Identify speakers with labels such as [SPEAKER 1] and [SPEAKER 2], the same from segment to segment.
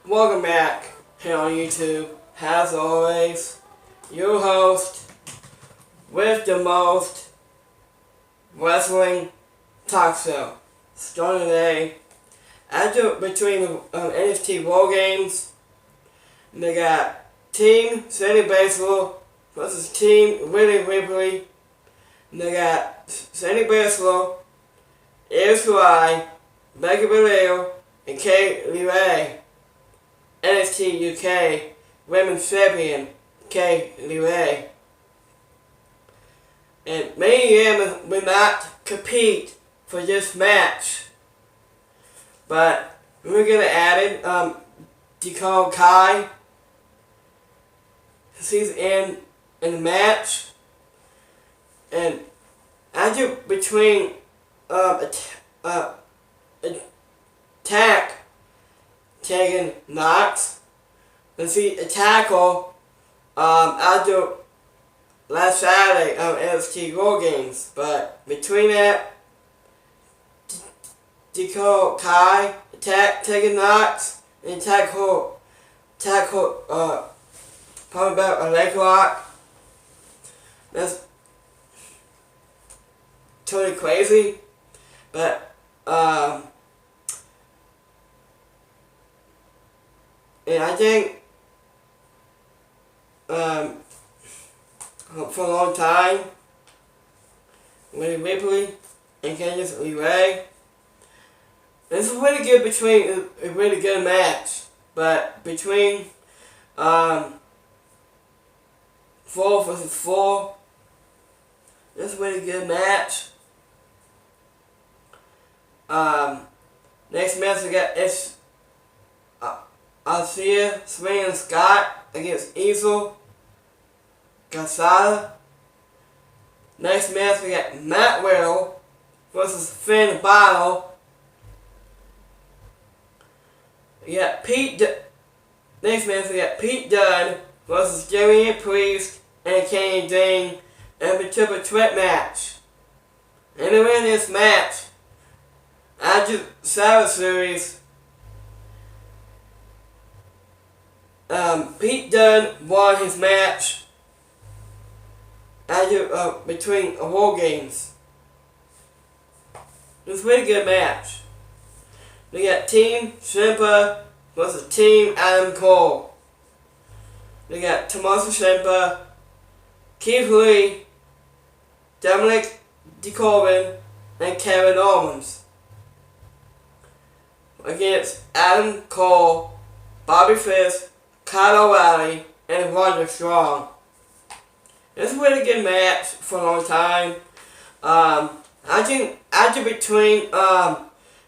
[SPEAKER 1] Welcome back here on YouTube. As always, your host with the most wrestling talk show. Starting today, after between the NXT War Games, they got Team Sandy Baseball versus Team Willie Ripley. And they got Sandy Baseball, Io Becky Belair, and Kay Lee. NXT UK Women's Champion Kay Lee. And many of them will not compete for this match. But we're gonna add in Dakota Kai. She's in the match. And after between attack taking Knox, and she tackle after last Saturday NXT War Games. But between that, Dakota Kai attack taking Knox and tackle probably about a leg lock. That's totally crazy, but and I think for a long time, Willie Ripley and Candice LeRae, this is really good between a really good match, but between 4 versus 4, this is a really good match. Next match we got is Althea Swinging Scott against Easel Casada. Next match we got Matt Riddle versus Finn Balor. We got next match we got Pete Dunne versus Damian Priest and Kenny Dean in a triple threat match. And to win this match, after Survivor Series, Pete Dunne won his match after between War Games. It was a really good match. We got Team Ciampa versus Team Adam Cole. We got Tommaso Ciampa, Keith Lee, Dominic DeCorbin, and Kevin Owens against Adam Cole, Bobby Fish, Kyle O'Reilly, and Roderick Strong. It's a really good match for a long time. I think after between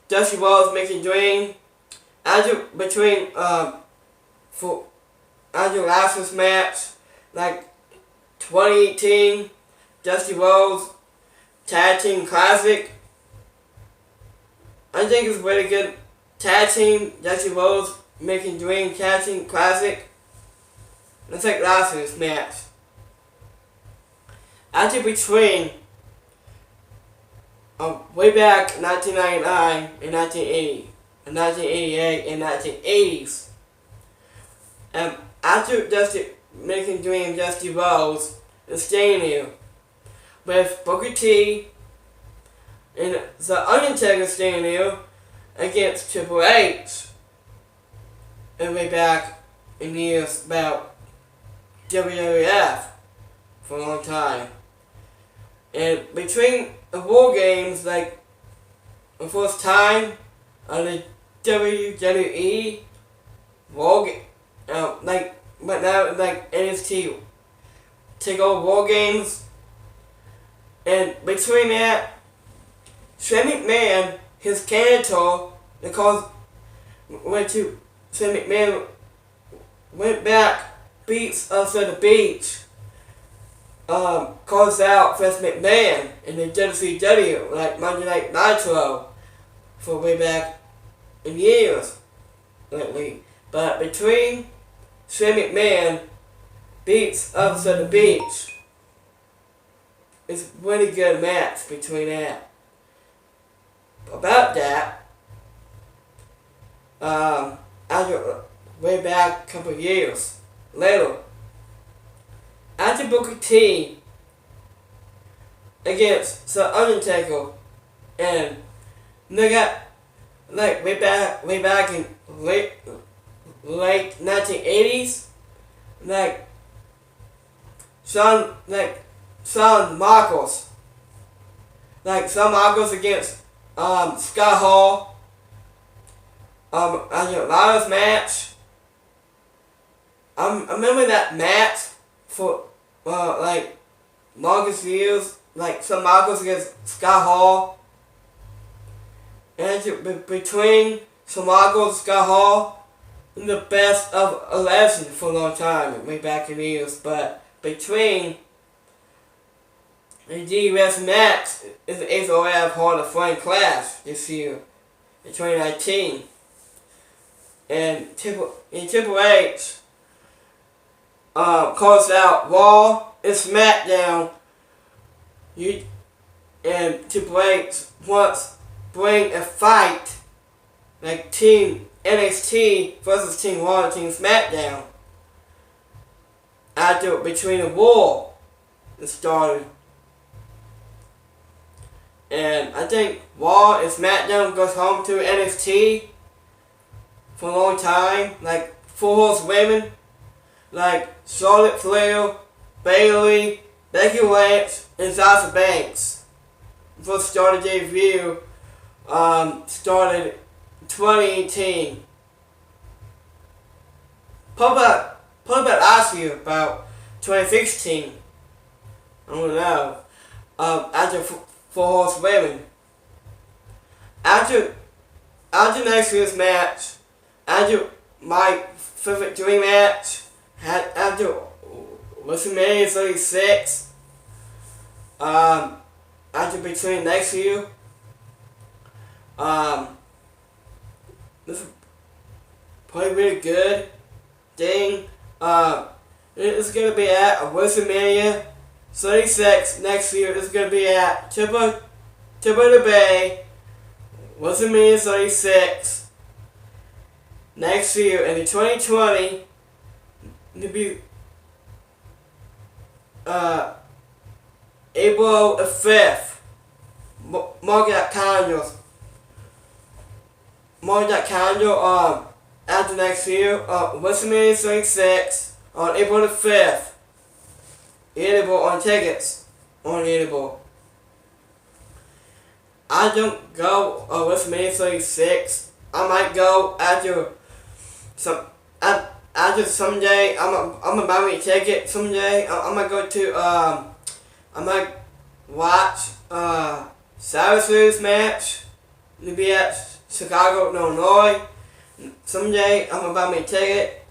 [SPEAKER 1] Dusty Rhodes Mickey Dream, after last week's match, like 2018 Dusty Rhodes Tag Team Classic, I think it's a really good tag team. Dusty Rhodes Making Dream Tag Team Classic. That's like last week's match. After between way back in 1999 and 1980, and 1988 and 1980s, after Dusty Making Dream Dusty Rhodes is staying here with Booker T and The Undertaker staying here against Triple H. And way back in years about WWF for a long time. And between the War Games, like the first time on the WWE War but now like NXT Takeover War Games, and between that, Shane McMahon, his character, because Shane McMahon went back, beats us at the beach, calls out Vince McMahon in the WCW, like Monday Night Nitro, for way back in years lately. But between Shane McMahon beats us at the beach, it's a really good match between that. About that, after way back a couple of years later. After Booker T against The Undertaker, and they got like way back in late 1980s, like Shawn Michaels, against Scott Hall, I think Lars match. I remember that match for longest years, like Shawn Michaels against Scott Hall. And between Shawn Michaels and Scott Hall, the best of 11 for a long time, way back in the years. But between the D-West match is the HOF Hall of Fame clash this year, in 2019. And Triple H calls out Raw and SmackDown. And Triple H wants bring a fight like Team NXT versus Team Raw and Team SmackDown. After between the war that started. And I think Raw and SmackDown goes home to NXT for a long time. Like 4 horsewomen, like Charlotte Flair, Bayley, Becky Lynch, and Sasha Banks. First started debut started 2018. Probably about last year, about 2016. I don't know. After 4 horsewomen. After next year's match, after my favorite dream match, after WrestleMania 36, after between next year, this is probably really good thing. It's gonna be at WrestleMania 36 next year. It's gonna be at Tampa Bay, WrestleMania 36 next year, and in 2020 it'll be April 5th. Mark that calendar. After next year, WrestleMania 36 on April the 5th. Edible on tickets. Edible. I don't go WrestleMania 36. I might go after someday. I'm gonna buy me a ticket someday. I might go to I might watch Savage's match. It'll be at Chicago, Illinois. Someday I'm gonna buy me a ticket.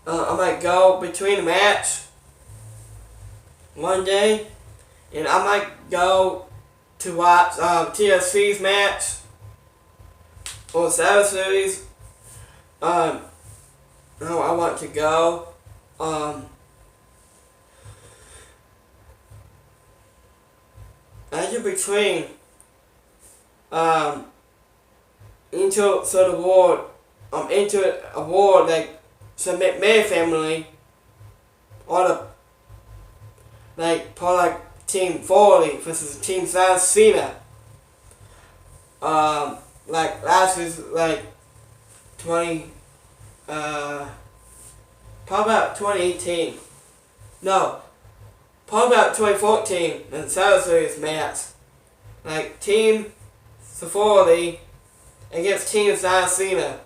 [SPEAKER 1] I might go between the match one day, and I might go to watch TLC's match or Savage Series. I want to go. After between into sort of award, into award like some McMahon family, or the part like Team Foley versus Team Cena. Like last year's like 20 probably about 2018. No, probably about 2014 and Savage Series match. Like Team Foley against Team Cena.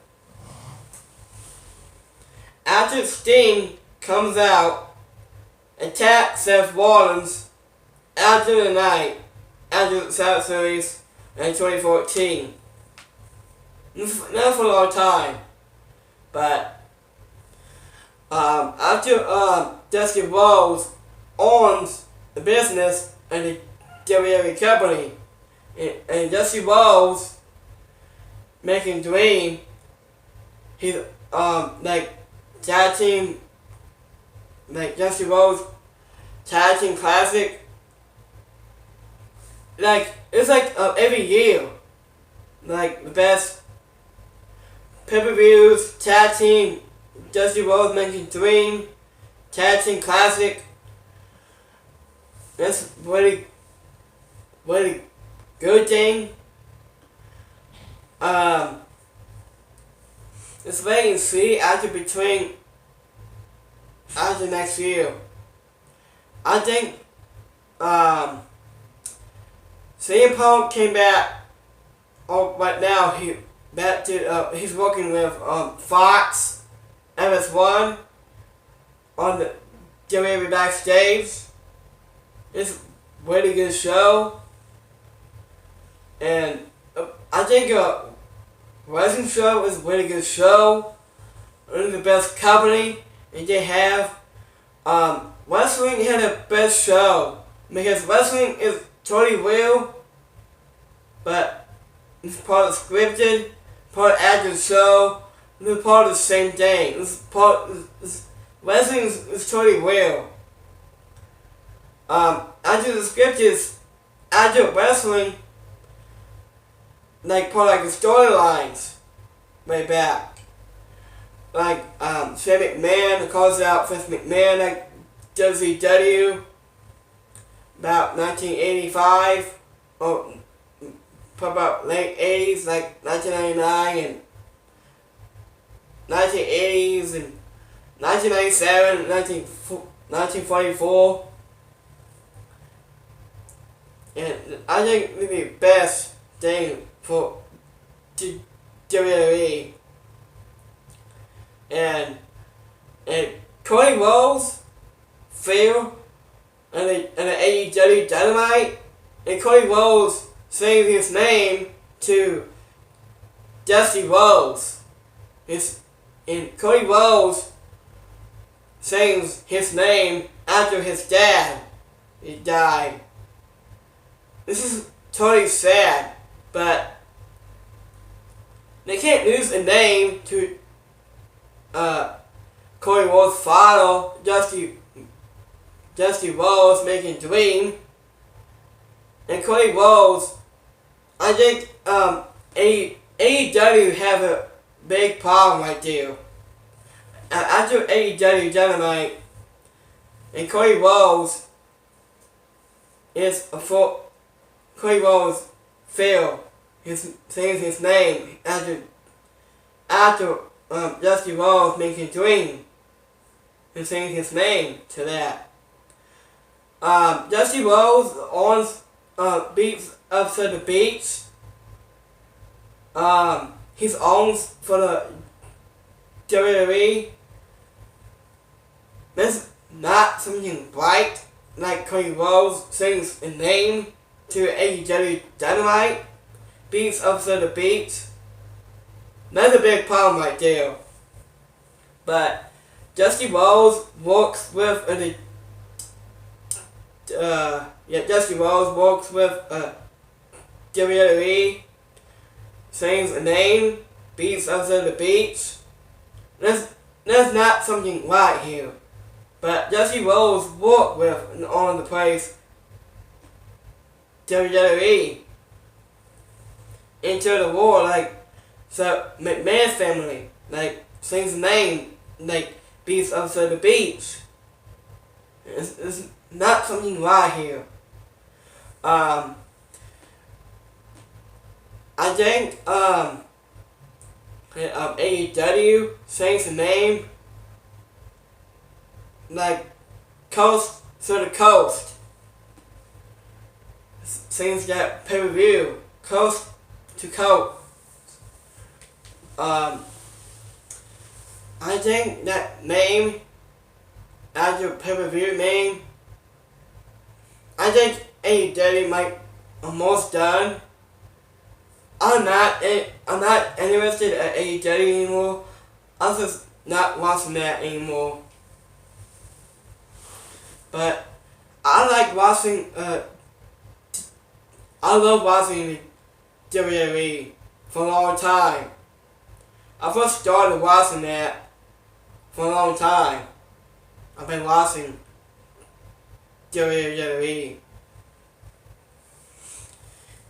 [SPEAKER 1] After Sting comes out, attacks Seth Rollins after the night, after the Savage Series in 2014. Not for a long time, but after Dusty Rhodes owns the business and the WWE company, and Dusty Rhodes making Dream, he's like tag team, like Dusty Rhodes tag team classic. Like it's like every year, like the best pay-per-views, tag team Dusty Rhodes making Dream Tag Team Classic. That's really good thing. It's wait and see after next year. I think CM Punk came back. Oh, right now he's working with Fox MS1 on the WWE Backstage. It's a really good show, and I think wrestling show is a really good show. It's the best company, and they have wrestling had the best show because wrestling is totally real, but it's part of scripted, part of acted show, it's part of the same thing. Wrestling is totally real. After the script is after wrestling, like part of the storylines, way back. Like Shane McMahon calls out Vince McMahon like WCW about 1985 or about late 80s, like 1999 and 1980s and 1997, 1944. And I think it'd be the best thing for WWE. And Cody Rhodes, Phil, and the AEW Dynamite, and Cody Rhodes saying his name to Dusty Rhodes. And Cody Rhodes saying his name after his dad died. This is totally sad, but they can't lose a name to Cody Rhodes' father, Dusty Rhodes making Dream. And Cody Rhodes, I think AEW have a big problem right there. After AEW Dynamite, and Cody Rhodes Cody Rhodes failed saying his name after Dusty Rhodes making Dream and saying his name to that. Dusty Rhodes owns Beats Up to the Beach. He's owns for the WWE. That's not something right like Cody Rhodes sings a name to AEW Dynamite. Beats Up to the Beach. That's a big problem right there. But Dusty Rhodes works with Dusty Rhodes works with WWE, sings a name, Beats Up to the Beach. That's not something right here. But Dusty Rhodes worked with on the place WWE into the war, like so McMahon family, like sings a name, like Beats Up to the Beach. It's not something right here. I think AEW sings a name like Coast to the Coast. Sings that pay-per-view, Coast to Coast. I think that name, as your pay-per-view name, I think AEW might almost done. I'm not interested in AEW anymore. I'm just not watching that anymore. But I like watching. I love watching WWE for a long time. I first started watching that for a long time. I've been watching WWE.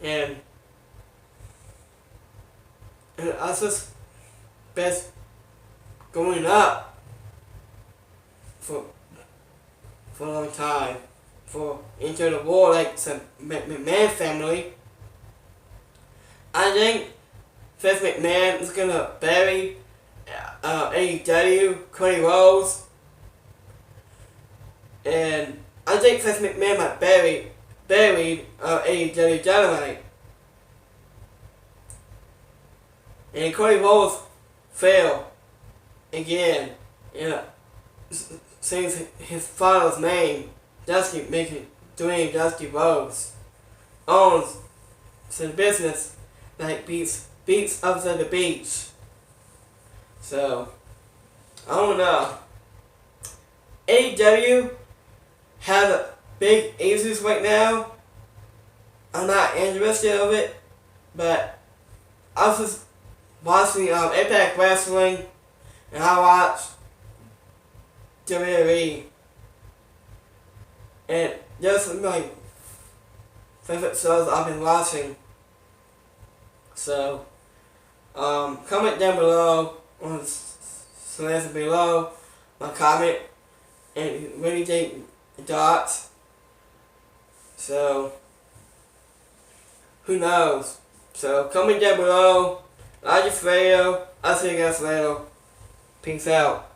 [SPEAKER 1] And I just best going up for a long time, for into the war like the McMahon family. I think Vince McMahon is gonna bury AEW, Cody Rhodes, and I think Vince McMahon might bury AEW Dynamite. And Cody Rhodes failed again. Saying his father's name, Dusty, making doing Dusty Rhodes, owns the business like beats up to the beach. So I don't know. AEW has a big issues right now. I'm not interested in it, but I was just watching Impact Wrestling, and I watched WWE, and just my favorite shows I've been watching. So, comment down below on the suggestion below my comment, and really take thoughts. So, who knows? So, comment down below. Like this video. I'll see you guys later. Peace out.